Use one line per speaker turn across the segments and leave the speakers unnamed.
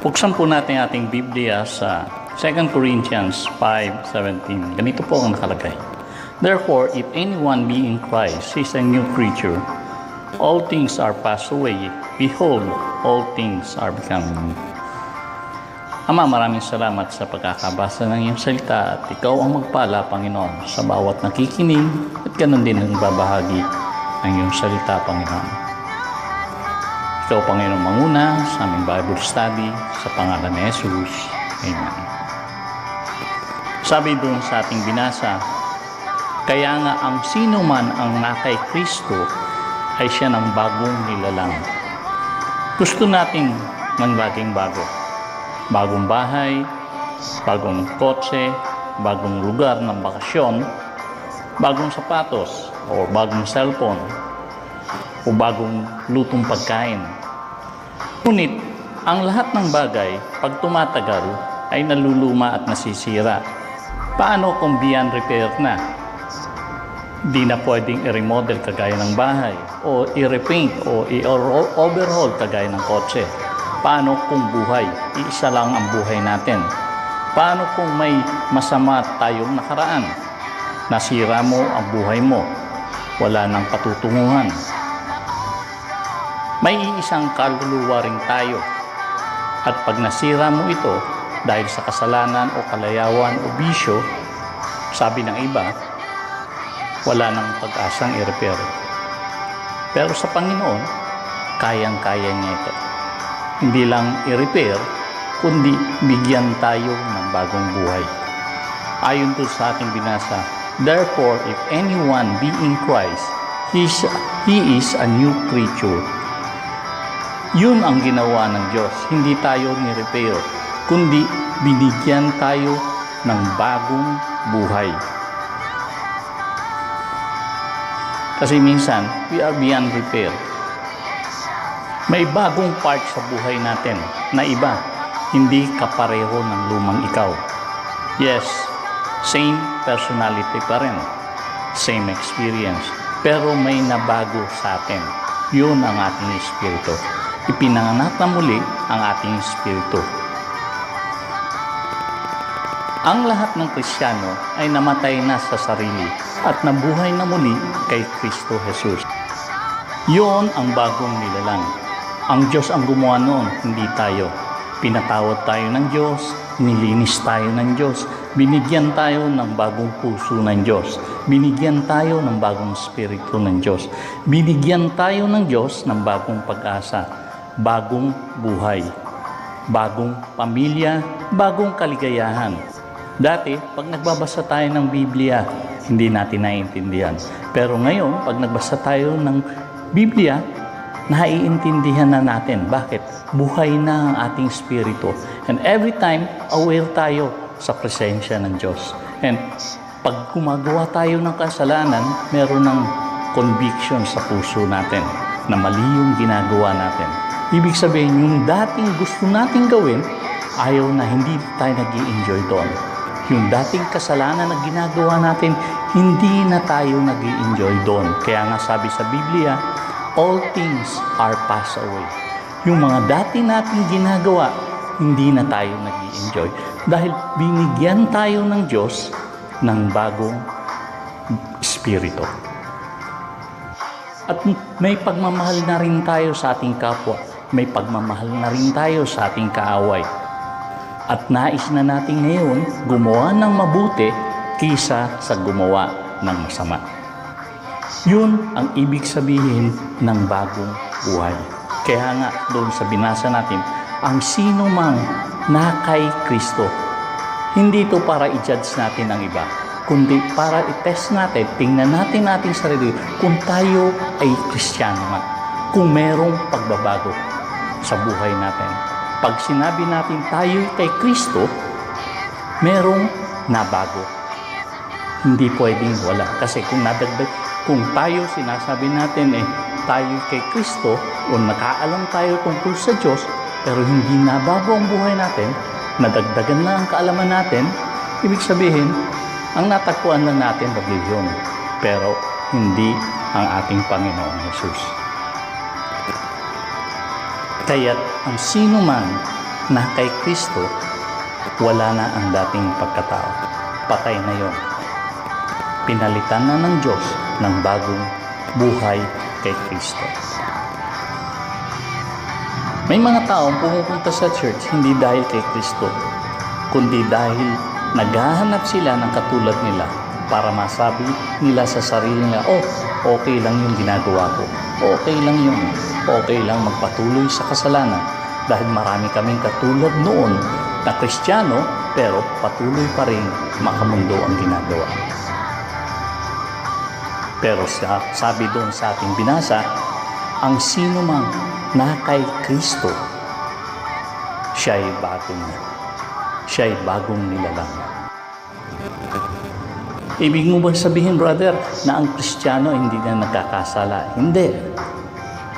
Buksan po natin ating Biblia sa 2 Corinthians 5:17. Ganito po ang nakalagay. Therefore, if anyone be in Christ, he is a new creature. All things are passed away. Behold, all things are become new. Ama, maraming salamat sa pagkakabasa ng iyong salita at ikaw ang magpala, Panginoon, sa bawat nakikinig at ganun din ang babahagi ng iyong salita, Panginoon. Ikaw, Panginoon, manguna sa aming Bible study sa pangalan ni Jesus. Amen. Sabi doon sa ating binasa, kaya nga ang sino man ang nakay Kristo ay siya ng bagong nilalang. Gusto nating maging bago. Bagong bahay, bagong kotse, bagong lugar ng bakasyon, bagong sapatos o bagong cellphone o bagong lutong pagkain. Ngunit, ang lahat ng bagay, pag tumatagal, ay naluluma at nasisira. Paano kung beyond repair na? Di na pwedeng i-remodel kagaya ng bahay, o i-repaint, o i-overhaul kagaya ng kotse. Paano kung buhay? Iisa lang ang buhay natin. Paano kung may masama tayong nakaraan? Nasira mo ang buhay mo. Wala nang patutunguhan. May iisang kaluluwa rin tayo. At pag nasira mo ito, dahil sa kasalanan o kalayawan o bisyo, sabi ng iba, wala nang pag-asang i-repair. Pero sa Panginoon, kayang-kaya niya ito. Hindi lang i-repair, kundi bigyan tayo ng bagong buhay. Ayon to sa ating binasa, therefore, if anyone be in Christ, he is a new creature. Yun ang ginawa ng Diyos. Hindi tayo ni-repair, kundi binigyan tayo ng bagong buhay. Kasi minsan, we are beyond repair. May bagong part sa buhay natin na iba, hindi kapareho ng lumang ikaw. Yes, same personality pa rin, same experience, pero may nabago sa atin. Yun ang ating espiritu. Ipinanganak na muli ang ating espiritu. Ang lahat ng Kristiyano ay namatay na sa sarili at nabuhay na muli kay Kristo Jesus. Yun ang bagong nilalang. Ang Diyos ang gumawa noon, hindi tayo. Pinatawad tayo ng Diyos, nilinis tayo ng Diyos, binigyan tayo ng bagong puso ng Diyos, binigyan tayo ng bagong espiritu ng Diyos, binigyan tayo ng Diyos ng bagong pag-asa, bagong buhay, bagong pamilya, bagong kaligayahan. Dati, pag nagbabasa tayo ng Biblia, hindi natin naiintindihan. Pero ngayon, pag nagbasa tayo ng Biblia, naiintindihan na natin. Bakit? Buhay na ang ating spirito. And every time, aware tayo sa presensya ng Diyos. And pag gumagawa tayo ng kasalanan, meron ng conviction sa puso natin na mali yung ginagawa natin. Ibig sabihin, yung dating gusto nating gawin, ayaw na, hindi tayo nag-i-enjoy doon. Yung dating kasalanan na ginagawa natin, hindi na tayo nag-i-enjoy doon. Kaya nga sabi sa Biblia, all things are passed away. Yung mga dati nating ginagawa, hindi na tayo nag-i-enjoy. Dahil binigyan tayo ng Diyos ng bagong espiritu. At may pagmamahal na rin tayo sa ating kapwa. May pagmamahal na rin tayo sa ating kaaway. At nais na natin ngayon gumawa ng mabuti kaysa sa gumawa ng masama. Yun ang ibig sabihin ng bagong buhay. Kaya nga doon sa binasa natin, ang sino mang nakay Kristo, hindi ito para i-judge natin ang iba, kundi para i-test natin, tingnan natin ating sarili kung tayo ay Kristiyano nga, kung merong pagbabago sa buhay natin. Pag sinabi natin tayo kay Kristo, merong nabago. Hindi pwedeng wala. Kasi kung tayo sinasabi natin tayo kay Kristo o nakaalam tayo tungkol sa Diyos, pero hindi nabago ang buhay natin, nadagdagan na ang kaalaman natin, ibig sabihin, ang natagpuan lang natin religion, pero hindi ang ating Panginoong Hesus. Kaya't ang sino man na kay Kristo, wala na ang dating pagkatao. Patay na yon. Pinalitan na ng Diyos ng bagong buhay kay Kristo. May mga taong pumupunta sa church hindi dahil kay Kristo, kundi dahil naghahanap sila ng katulad nila para masabi nila sa sarili nila, oh, okay lang yung ginagawa ko. Okay lang yun. Okay lang magpatuloy sa kasalanan dahil marami kaming katulad noon na Kristiyano pero patuloy pa rin makamundo ang ginagawa. Pero sabi doon sa ating binasa, ang sino man na kay Kristo, siya ay bagong na. Siya ay bagong nilalang. Ibig mo bang sabihin, brother, na ang Kristiyano hindi na nagkakasala? Hindi.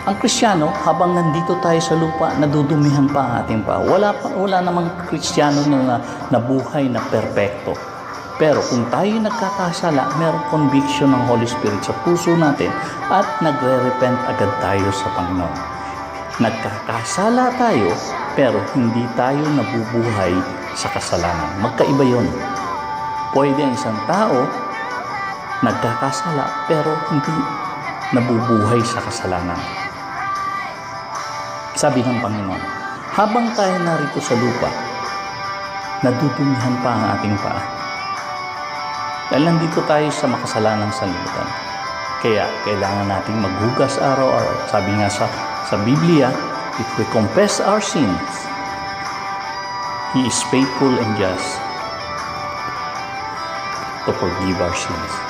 Ang Kristiyano, habang nandito tayo sa lupa, nadudumihan pa ang ating pa. Wala namang Kristiyano na nabuhay na perpekto. Pero kung tayo nagkakasala, merong conviction ng Holy Spirit sa puso natin at nagre-repent agad tayo sa Panginoon. Nagkakasala tayo, pero hindi tayo nabubuhay sa kasalanan. Magkaiba yun. Pwede ang isang tao nagkakasala, pero hindi nabubuhay sa kasalanan. Sabi ng Panginoon, habang tayo narito sa lupa, nadudumihan pa ang ating paa. Dahil nandito tayo sa makasalanang sanlibutan. Kaya kailangan nating maghugas araw-araw. Sabi nga sa Biblia, if we confess our sins, He is faithful and just to forgive our sins.